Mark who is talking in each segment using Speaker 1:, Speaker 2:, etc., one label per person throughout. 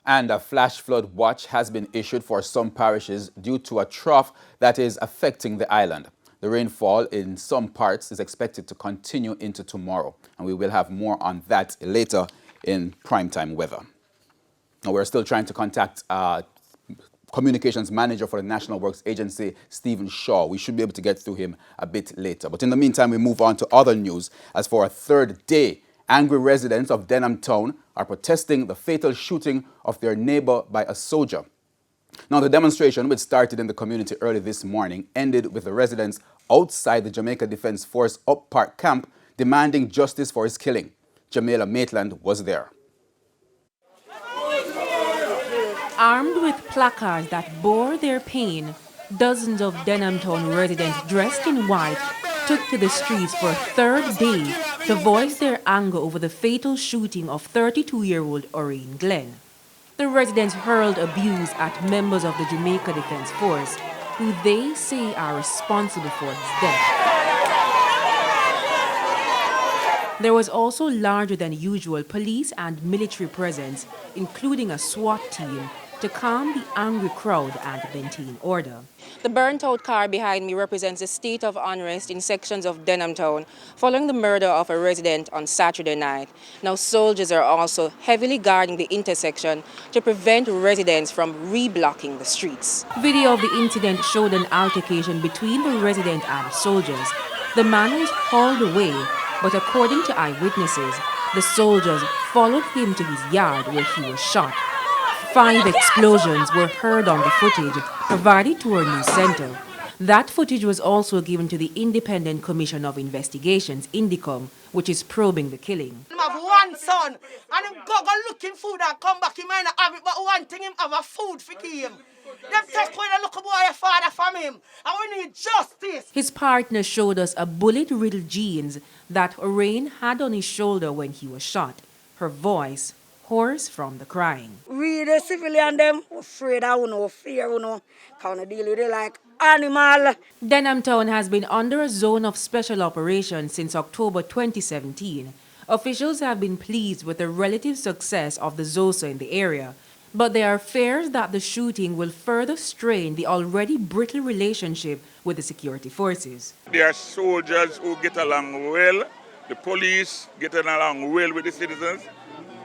Speaker 1: And a flash flood watch has been issued for some parishes due to a trough that is affecting the island. The rainfall in some parts is expected to continue into tomorrow, and we will have more on that later in primetime weather. Now, we're still trying to contact communications manager for the National Works Agency, Stephen Shaw. We should be able to get through him a bit later. But in the meantime, we move on to other news. As for a third day, angry residents of Denham town are protesting the fatal shooting of their neighbor by a soldier. Now, the demonstration, which started in the community early this morning, ended with the residents outside the Jamaica Defence Force Up Park camp demanding justice for his killing. Jamaica Maitland was there.
Speaker 2: Armed with placards that bore their pain, dozens of Denham town residents dressed in white took to the streets for a third day to voice their anger over the fatal shooting of 32-year-old Oreen Glenn. The residents hurled abuse at members of the Jamaica Defence Force, who they say are responsible for his death. There was also larger than usual police and military presence, including a SWAT team, to calm the angry crowd and maintain order.
Speaker 3: The burnt-out car behind me represents the state of unrest in sections of Denham town following the murder of a resident on Saturday night. Now, soldiers are also heavily guarding the intersection to prevent residents from reblocking the streets.
Speaker 2: Video of the incident showed an altercation between the resident and soldiers. The man was hauled away, but according to eyewitnesses, the soldiers followed him to his yard where he was shot. 5 explosions were heard on the footage provided to our news center. That footage was also given to the Independent Commission of Investigations, INDICOM, which is probing the killing.
Speaker 4: I have one son, and him go looking food and come back, he might not have it, but one thing him have a food for him. Them take away the little boy a father from him, and we need justice.
Speaker 2: His partner showed us a bullet-riddled jeans that Oreen had on his shoulder when he was shot. Her voice hoarse from the crying.
Speaker 4: We the civilian them afraid of no fear, no, can't deal with it like animal.
Speaker 2: Denham town has been under a zone of special operations since October 2017. Officials have been pleased with the relative success of the ZOSA in the area, but there are fears that the shooting will further strain the already brittle relationship with the security forces.
Speaker 5: There are soldiers who get along well, the police getting along well with the citizens.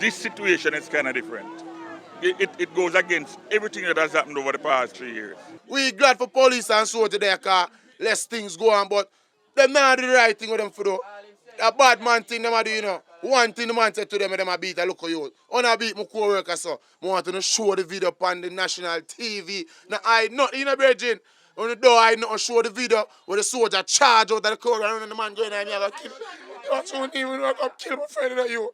Speaker 5: This situation is kind of different. It goes against everything that has happened over the past 3 years.
Speaker 6: We glad for police and soldiers there because less things go on, but they not do the right thing with them for do. A bad man thing them do, you know. One thing the man said to them, them a beat a local youth. When I beat my co-worker, so I want to show the video on the national TV. Now I not in a virgin. On the door I not show the video where the soldier charge out of the car and the man going and me kill. You don't even know I kill my friend that you.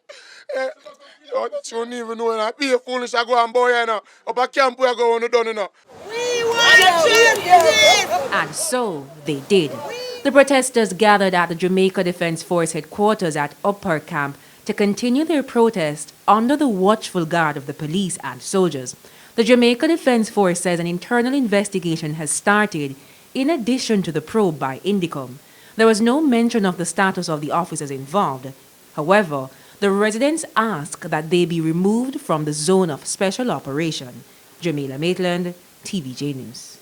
Speaker 6: You don't even know that be a foolish I go and boy you know. Up a camp where I go on the done you know.
Speaker 4: We want justice!
Speaker 2: And so they did. The protesters gathered at the Jamaica Defence Force headquarters at Upper Camp to continue their protest under the watchful guard of the police and soldiers. The Jamaica Defence Force says an internal investigation has started in addition to the probe by INDICOM. There was no mention of the status of the officers involved. However, the residents ask that they be removed from the zone of special operation. Jamaica Maitland, TVJ News.